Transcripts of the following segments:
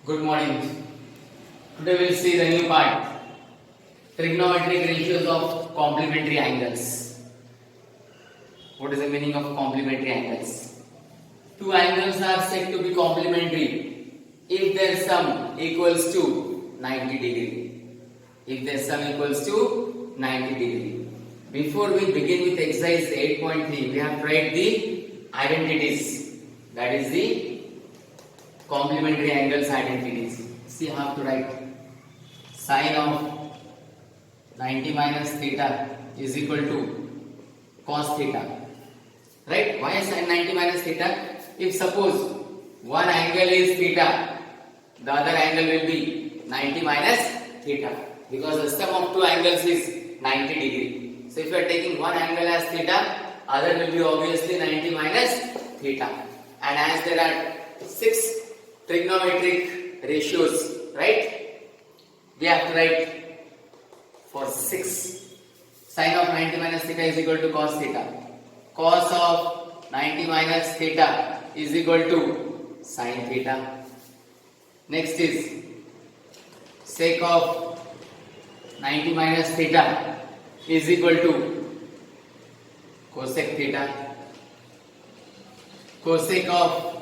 Good morning. Today we will see the new part, trigonometric ratios of complementary angles. What is the meaning of complementary angles? Two angles are said to be complementary if their sum equals to 90 degree. If their sum equals to 90 degree. Before we begin with exercise 8.3, we have tried the identities. That is the complementary angles identities. See, how to write sine of 90 minus theta is equal to cos theta. Right? Why sine 90 minus theta? If suppose one angle is theta, the other angle will be 90 minus theta, because the sum of two angles is 90 degree. So if you are taking one angle as theta, other will be obviously 90 minus theta. And as there are 6 trigonometric ratios, right? We have to write for 6. Sine of 90 minus theta is equal to cos theta. Cos of 90 minus theta is equal to sin theta. Next is sec of 90 minus theta is equal to cosec theta. Cosec of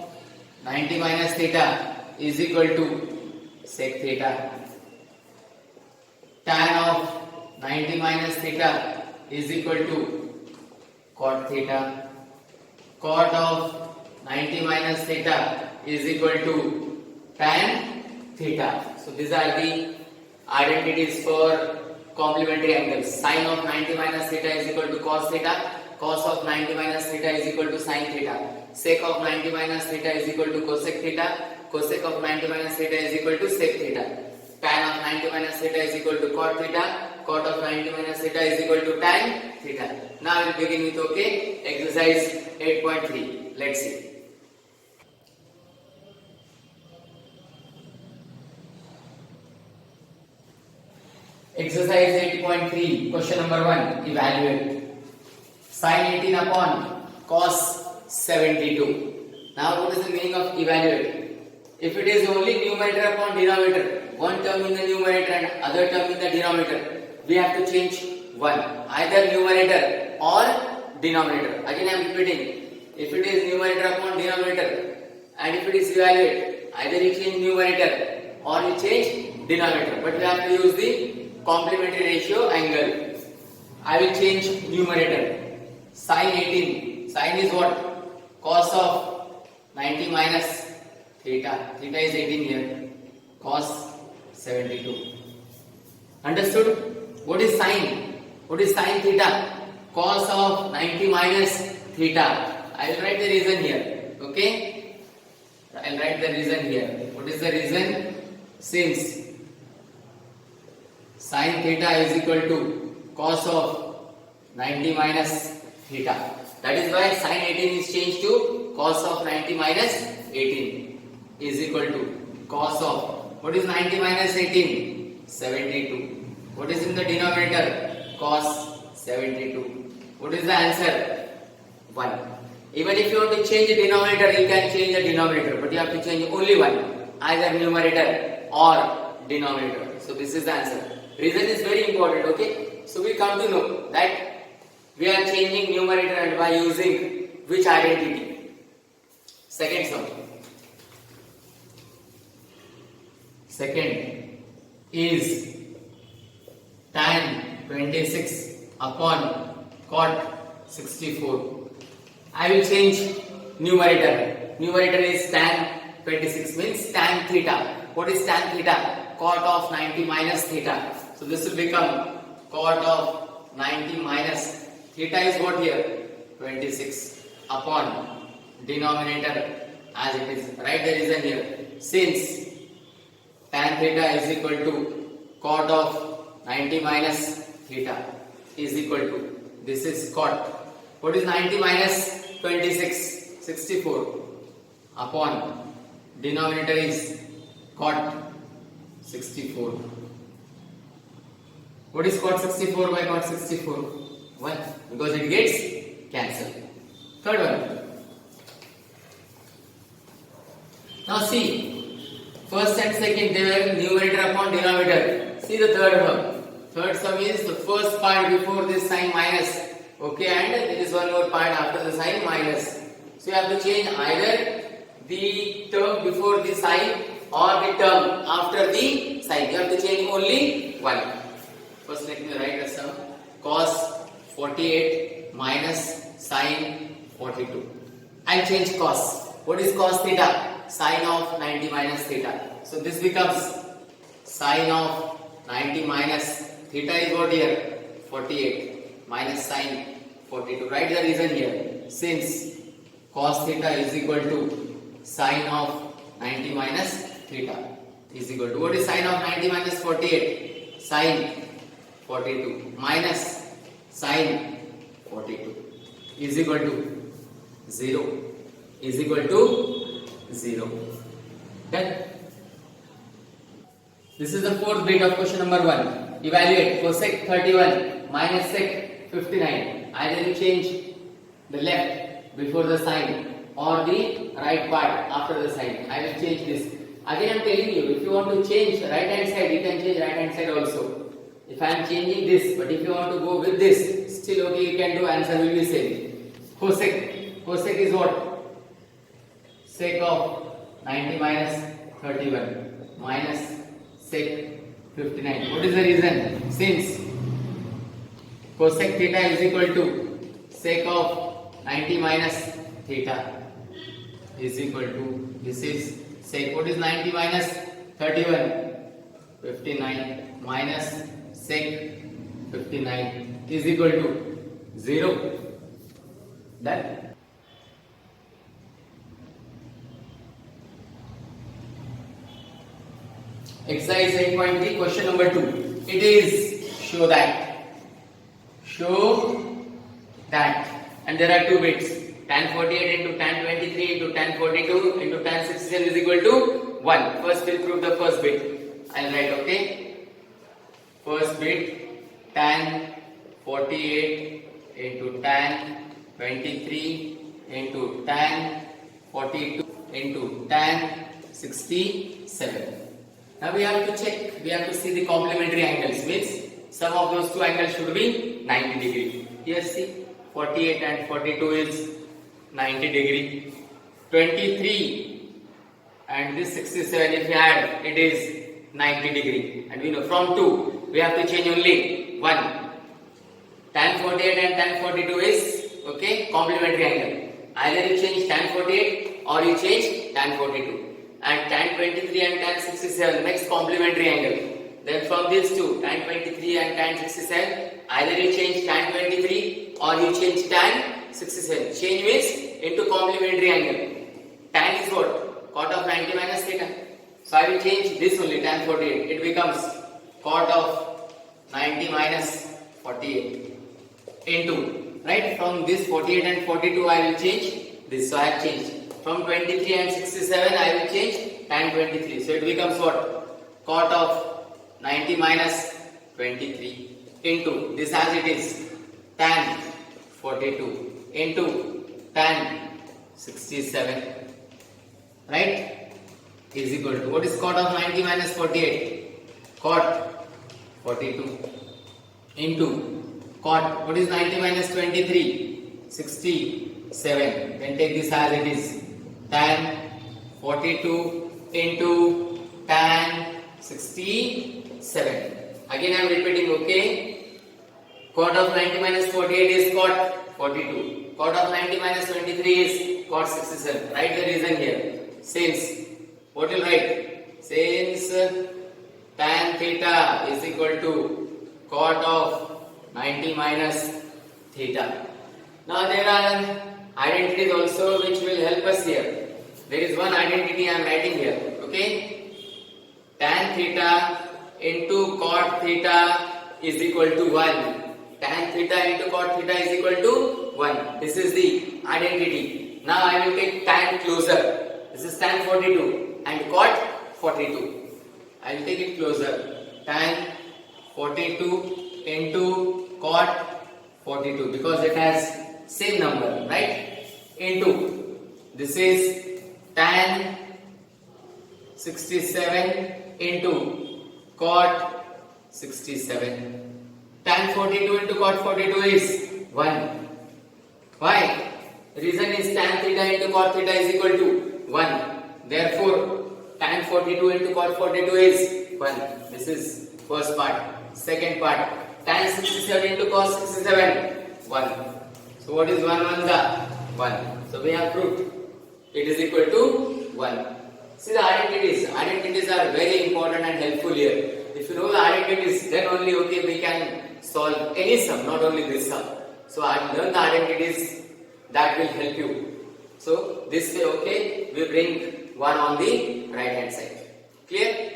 90 minus theta is equal to sec theta. Tan of 90 minus theta is equal to cot theta. Cot of 90 minus theta is equal to tan theta. So these are the identities for complementary angles. Sine of 90 minus theta is equal to cos theta. Cos of 90 minus theta is equal to sin theta. Sec of 90 minus theta is equal to cosec theta. Cosec of 90 minus theta is equal to sec theta. Tan of 90 minus theta is equal to cot theta. Cot of 90 minus theta is equal to tan theta. Now we will begin with exercise 8.3. Let's see. Exercise 8.3, question number 1, evaluate. Sin 18 upon cos 72. Now what is the meaning of evaluate? If it is only numerator upon denominator, one term in the numerator and other term in the denominator, we have to change one, either numerator or denominator. Again I am repeating, if it is numerator upon denominator and if it is evaluate, either you change numerator or you change denominator, but you have to use the complementary ratio angle. I will change numerator. Sin 18. Sin is what? Cos of 90 minus theta. Theta is 18 here. Cos 72. Understood? What is sine? What is sin theta? Cos of 90 minus theta. I will write the reason here. Okay? I will write the reason here. What is the reason? Since sin theta is equal to cos of 90 minus theta. That is why sin 18 is changed to cos of 90 minus 18 is equal to cos of, what is 90 minus 18? 72. What is in the denominator? Cos 72. What is the answer? 1. Even if you want to change the denominator, you can change the denominator, but you have to change only one, either numerator or denominator. So this is the answer. Reason is very important, okay? So we come to know that we are changing numerator and by using which identity? Second sum. Second is tan 26 upon cot 64. I will change numerator. Numerator is tan 26 means tan theta. What is tan theta? Cot of 90 minus theta. So this will become cot of 90 minus theta is what here? 26 upon denominator as it is. Write the reason here. Since tan theta is equal to cot of 90 minus theta is equal to, this is cot. What is 90 minus 26? 64 upon denominator is cot 64. What is cot 64 by cot 64? 1, because it gets cancelled. Third one. Now see, First and second, they were numerator upon denominator. See the third one. Third sum is the first part before this sign minus. Okay, and there is one more part after the sign minus. So you have to change either the term before the sign or the term after the sign. You have to change only one. First let me write the sum. Cos 48 minus sin 42. I'll change cos. What is cos theta? Sin of 90 minus theta. So this becomes sin of 90 minus theta is what here? 48 minus sin 42. Write the reason here. Since cos theta is equal to sin of 90 minus theta is equal to, what is sin of 90 minus 48? Sin 42 minus sin 42 is equal to 0. Is equal to 0. Done. This is the fourth bit of question number 1. Evaluate cosec 31 minus sec 59. Either you change the left before the sign or the right part after the sign. I will change this. Again I am telling you, if you want to change right hand side, you can change right hand side also. If I am changing this, but if you want to go with this, still okay, you can do, answer will be same. Cosec is what? Sec of 90 minus 31 minus sec 59. What is the reason? Since cosec theta is equal to sec of 90 minus theta is equal to, this is sec, what is 90 minus 31? 59 minus sec 59 is equal to 0. Done. Exercise 8.3, question number 2. It is show that, and there are two bits, tan 48 into tan 23 into tan 42 into tan 67 is equal to 1. First we'll prove the first bit. I'll write, okay. First bit, tan 48 into tan 23 into tan 42 into tan 67. Now we have to check, we have to see the complementary angles, means sum of those two angles should be 90 degree. Here see, 48 and 42 is 90 degree. 23 and this 67, if you add, it is 90 degree. And we know from 2, we have to change only 1. Tan 48 and tan 42 is, okay, complementary angle. Either you change tan 48 or you change tan 42. And tan 23 and tan 67 makes complementary angle. Then from these two, tan 23 and tan 67, either you change tan 23 or you change tan 67. Change means into complementary angle. Tan is what? Cot of 90 minus theta. So I will change this only, tan 48. It becomes cot of 90 minus 48 into, right? From this 48 and 42 I will change this. So I have changed. From 23 and 67 I will change tan 23. So it becomes what? Cot of 90 minus 23 into this as it is tan 42 into tan 67, right, is equal to, what is cot of 90 minus 48? Cot 42 into cot, what is 90 minus 23? 67. Then take this as it is tan 42 into tan 67. Again I am repeating, okay. Cot of 90 minus 48 is cot 42. Cot of 90 minus 23 is cot 67. Write the reason here. Since, what will write? Since tan theta is equal to cot of 90 minus theta. Now there are identities also which will help us here. There is one identity I am writing here, okay. Tan theta into cot theta is equal to 1. Tan theta into cot theta is equal to 1. This is the identity. Now I will take tan closer. This is tan 42 and cot 42. I will take it closer. Tan 42 into cot 42 because it has same number, right? Into, this is tan 67 into cot 67. Tan 42 into cot 42 is 1. Why? Reason is tan theta into cot theta is equal to 1. Therefore, tan 42 into cot 42 is 1. This is first part. Second part, tan 67 into cos 67, 1. So what is 1 1 the 1. So we have proved it is equal to 1. See the identities. Identities are very important and helpful here. If you know the identities, then only we can solve any sum, not only this sum. So learn the identities, that will help you. So this way, we bring 1 on the right hand side. Clear?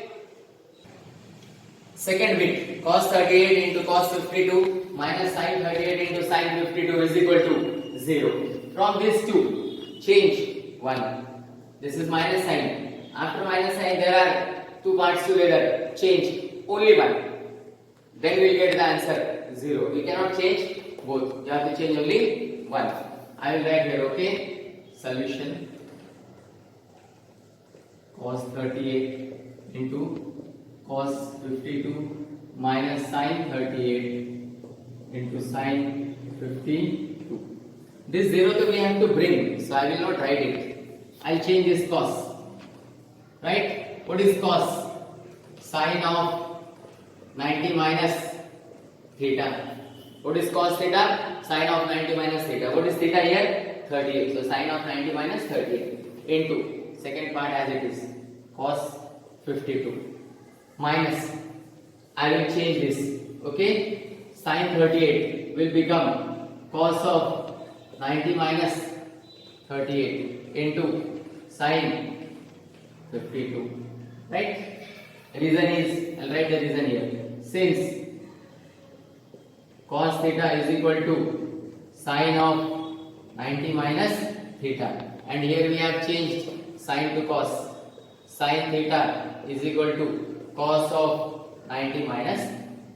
Second bit, cos 38 into cos 52 minus sin 38 into sin 52 is equal to 0. From these two, change 1. This is minus sign. After minus sign, there are two parts together. Change only 1. Then we will get the answer 0. We cannot change both. You have to change only 1. I will write here, Solution cos 38 into cos 52 minus sin 38 into sin 52. This 0 we have to bring, so I will not write it. I will change this cos. Right? What is cos? Sin of 90 minus theta. What is cos theta? Sin of 90 minus theta. What is theta here? 38. So sin of 90 minus 38 into second part as it is, cos 52 minus, I will change this, sin 38 will become cos of 90 minus 38 into sin 52, right? Reason is, I'll write the reason here. Since cos theta is equal to sin of 90 minus theta, and here we have changed sin to cos. Sin theta is equal to cos of 90 minus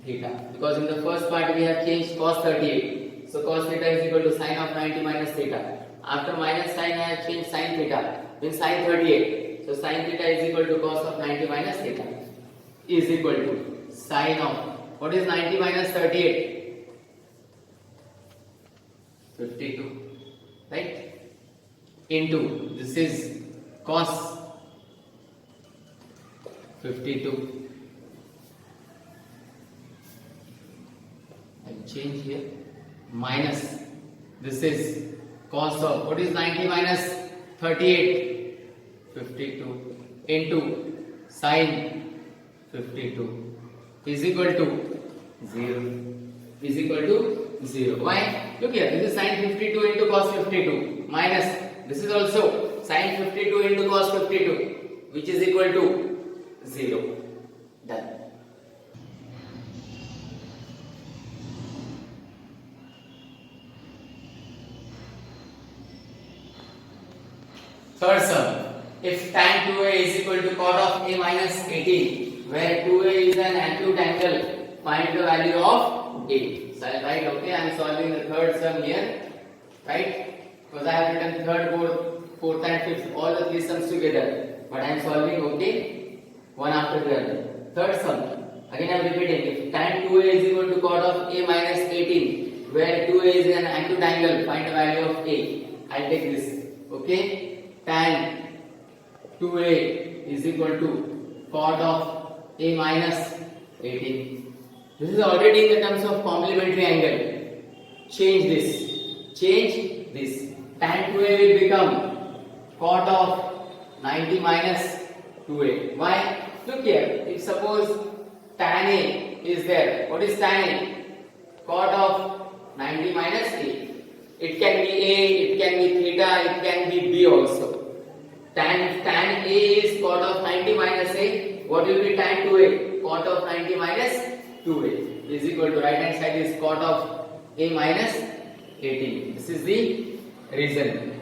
theta. Because in the first part we have changed cos 38. So cos theta is equal to sin of 90 minus theta. After minus sign I have changed sin theta. Means sin 38. So sin theta is equal to cos of 90 minus theta is equal to sin of, what is 90 minus 38? 52. Right? Into, this is cos 52. I will change here. Minus, this is cos of, what is 90 minus 38? 52 into sin 52 is equal to 0. Is equal to 0. Why? Look here, this is sin 52 into cos 52 minus, this is also sin 52 into cos 52, which is equal to 0. Done. Third sum. If tan 2a is equal to cot of a minus 18, where 2a is an acute angle, find the value of a. So I'll write, I am solving the third sum here, right? Because I have written third, fourth and fifth, all the three sums together. But I am solving, one after the other. Third sum, again I am repeating, if tan 2a is equal to cot of a minus 18, where 2a is an acute angle, find the value of a. I'll take this, tan 2a is equal to cot of a minus 18. This is already in the terms of complementary angle. Change this. Tan 2a will become cot of 90 minus 2a. Why? Look here, if suppose tan a is there, what is tan a? Cot of 90 minus a. It can be a, it can be theta, it can be b also. Tan a is cot of 90 minus a. What will be tan 2a? Cot of 90 minus 2a is equal to, right hand side is cot of a minus 18. This is the reason.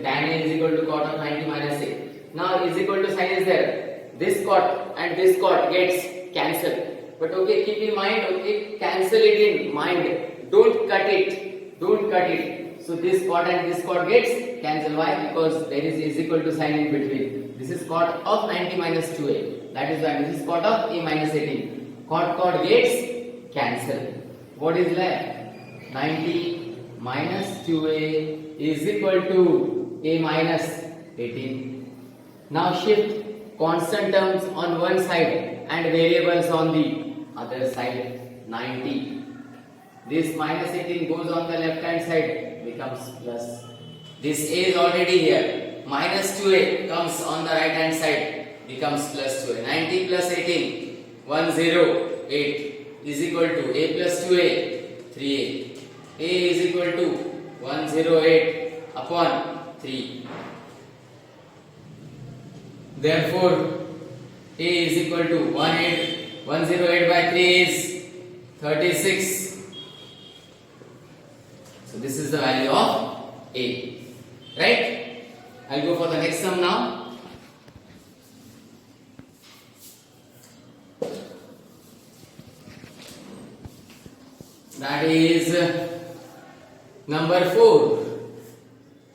Tan a is equal to cot of 90 minus a. Now is equal to sign is there. This cot and this cot gets cancelled. But keep in mind, cancel it in mind. Don't cut it. So this cot and this cot gets cancelled. Why? Because there is equal to sign in between. This is cot of 90 minus 2a. That is why this is cot of a minus 18. Cot gets cancelled. What is left? 90 minus 2a is equal to a minus 18. Now shift constant terms on one side and variables on the other side. 90. This minus 18 goes on the left hand side, becomes plus. This a is already here. Minus 2a comes on the right hand side, becomes plus 2a. 90 plus 18, 108 is equal to a plus 2a, 3a. A is equal to 108 upon 3. Therefore, a is equal to 108 by 3 is 36. So this is the value of a. Right? I'll go for the next sum now. That is number 4.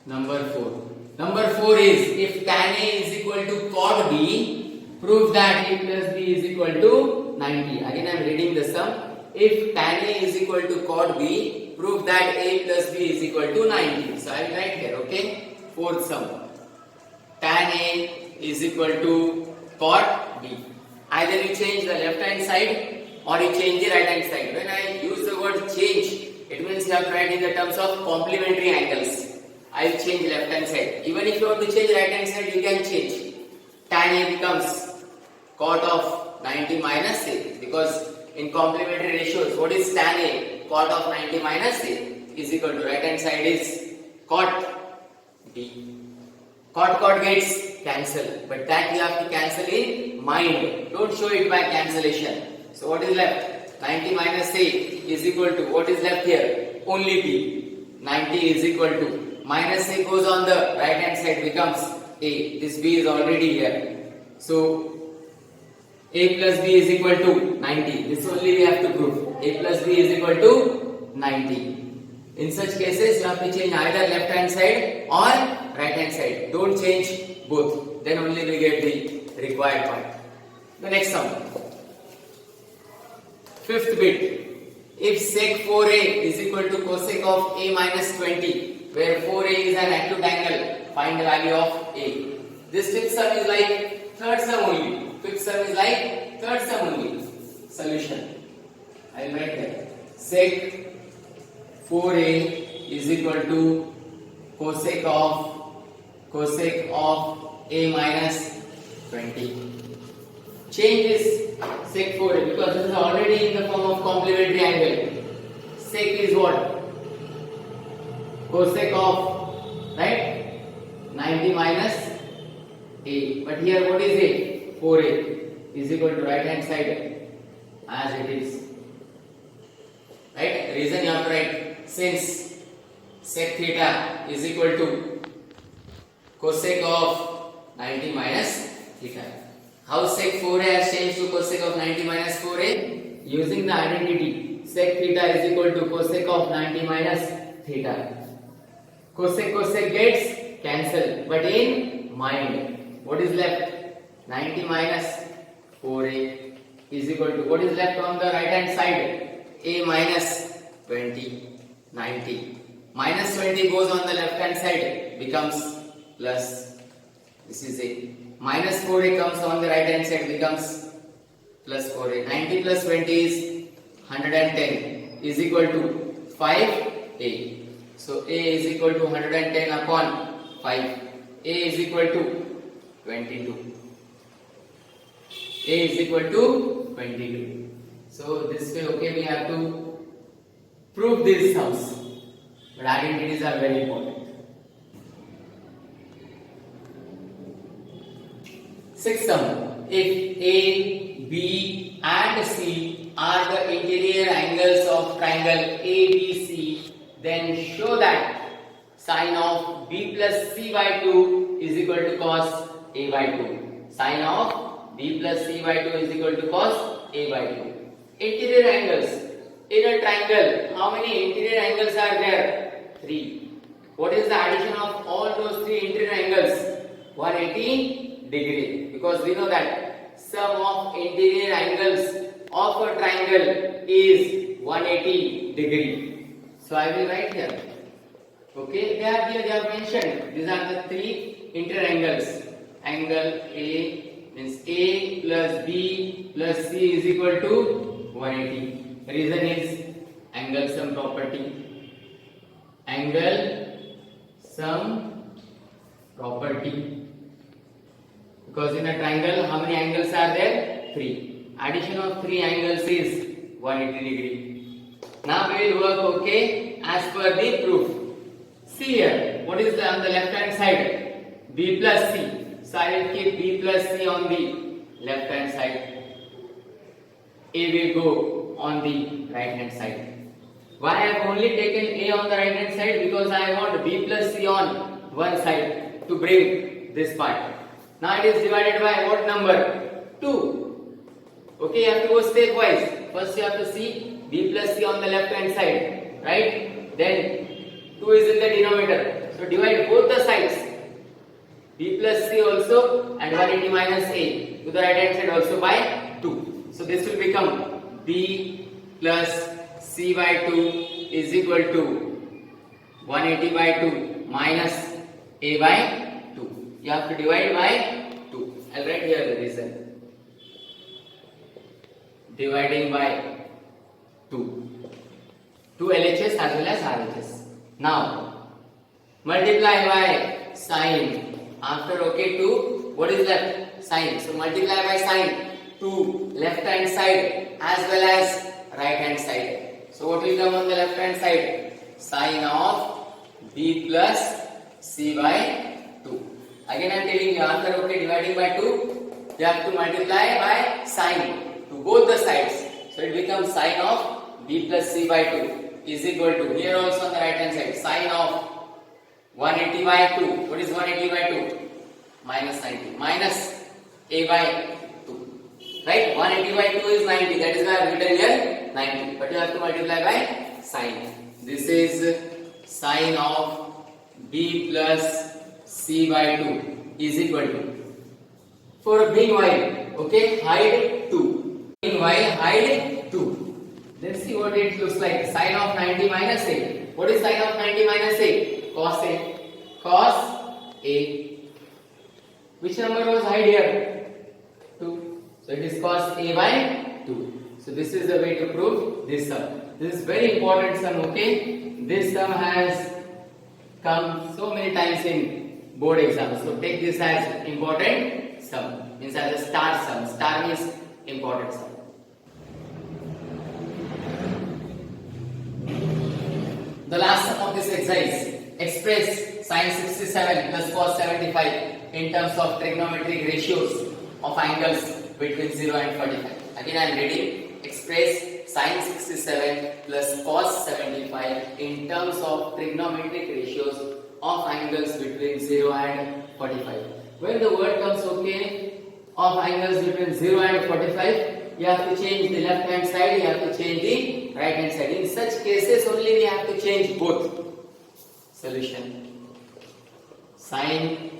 Number 4 is if tan A is equal to cot B, prove that A plus B is equal to 90. Again I am reading the sum. If tan A is equal to cot B, prove that A plus B is equal to 90. So I will write here, okay? Fourth sum. Tan A is equal to cot B. Either you change the left hand side or you change the right hand side. When I use the word change, it means you have to write in the terms of complementary angles. I will change left hand side. Even if you want to change right hand side, you can change. Tan A becomes cot of 90 minus A, because in complementary ratios, what is tan A? Cot of 90 minus A is equal to right hand side is cot B. Cot gets cancelled, but that you have to cancel in mind. Don't show it by cancellation. So what is left? 90 minus A is equal to, what is left here? Only B. 90 is equal to, minus A goes on the right hand side, becomes A. This B is already here. So A plus B is equal to 90. This only we have to prove. A plus B is equal to 90. In such cases, you have to change either left hand side or right hand side. Don't change both. Then only we get the required part. The next sum. Fifth bit. If sec 4a is equal to cosec of a minus 20, where 4a is an acute angle, find the value of a. This fifth sum is like third sum only. Fifth sum is like third sum only. Solution. I will write here. Sec 4a is equal to cosec of a minus 20. Change this sec 4a because this is already in the form of complementary angle. Sec is what? Cosec of, right? 90 minus a. But here what is it? 4a is equal to right hand side as it is. Right? Reason you have to write, since sec theta is equal to cosec of 90 minus theta. How sec 4a has changed to cosec of 90 minus 4a? Using the identity sec theta is equal to cosec of 90 minus theta. Cosec gets cancelled, but in mind, what is left? 90 minus 4a is equal to, what is left on the right hand side? A minus 20. 90. Minus 20 goes on the left hand side, becomes plus. This is a. Minus 4a comes on the right hand side, becomes plus 4a. 90 plus 20 is 110 is equal to 5a. So a is equal to 110 upon 5. A is equal to 22. A is equal to 22. So this way, okay, we have to prove these sums, but identities are very important. Sixth sum. If A, B and C are the interior angles of triangle ABC, then show that sine of B plus C by 2 is equal to cos A by 2. Sine of B plus C by 2 is equal to cos A by 2. Interior angles. In a triangle, how many interior angles are there? 3. What is the addition of all those 3 interior angles? 180 degree, because we know that sum of interior angles of a triangle is 180 degree. So I will write here. Okay, they have mentioned these are the three interior angles. Angle A means A plus B plus C is equal to 180. Reason is angle sum property. Angle sum property. Because in a triangle, how many angles are there? 3. Addition of 3 angles is 180 degree. Now we will work okay as per the proof. See here, what is on the left hand side? B plus C. So I will keep B plus C on the left hand side. A will go on the right hand side. Why I have only taken A on the right hand side? Because I want B plus C on one side to bring this part. Now it is divided by what number? 2. Okay, you have to go stepwise. First you have to see B plus C on the left hand side. Right? Then 2 is in the denominator. So divide both the sides. B plus C also and 180 minus A to the right hand side also by 2. So this will become B plus C by 2 is equal to 180 by 2 minus A by 2. You have to divide by 2. I'll write here the reason. Dividing by 2. 2 LHS as well as RHS. Now multiply by sine. After okay to what is left? Sine. So multiply by sine to left hand side as well as right hand side. So what will come on the left hand side? Sine of B plus C by 2. Again I am telling you, after okay dividing by 2, you have to multiply by sine to both the sides. So it becomes sine of B plus C by 2 is equal to, here also on the right hand side, sine of 180 by 2. What is 180 by 2? Minus 90. Minus A by 2. Right? 180 by 2 is 90. That is why I have written here 90. But you have to multiply by sine. This is sine of B plus C by 2 is equal to. For meanwhile, okay, hide 2. Meanwhile, hide 2. Let's see what it looks like. Sine of 90 minus A. What is sine of 90 minus A? Cos A. Cos A. Which number was hide here? 2. So it is cos A by 2. So this is the way to prove this sum. This is very important sum, okay? This sum has come so many times in board exams. So take this as important sum. Means as a star sum. Star means important sum. The last sum of this exercise. Express sin 67 plus cos 75 in terms of trigonometric ratios of angles between 0 and 45. Again I am reading. Express sin 67 plus cos 75 in terms of trigonometric ratios of angles between 0 and 45. When the word comes okay of angles between 0 and 45, you have to change the left hand side, you have to change the right hand side. In such cases only we have to change both. Solution. Sin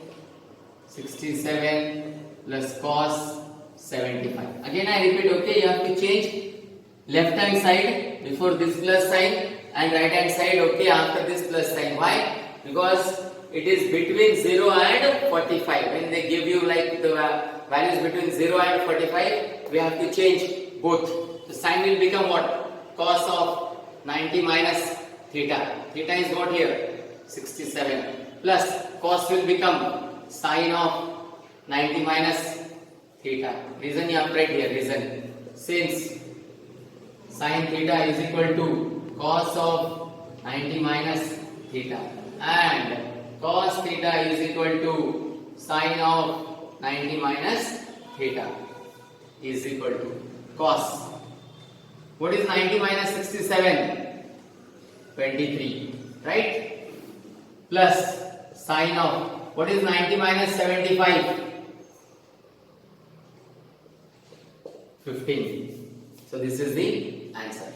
67 plus cos 75. Again I repeat, okay, you have to change left hand side before this plus sign and right hand side okay after this plus sign. Why? Because it is between 0 and 45. When they give you like the values between 0 and 45, we have to change both. The sign will become what? Cos of 90 minus theta. Theta is what here? 67. Plus cos will become sine of 90 minus theta. Reason you have to write here. Reason. Since sine theta is equal to cos of 90 minus theta and cos theta is equal to sine of 90 minus theta is equal to cos. What is 90 minus 67? 23. Right? Plus sine of, what is 90 minus 75? 15. So this is the answer.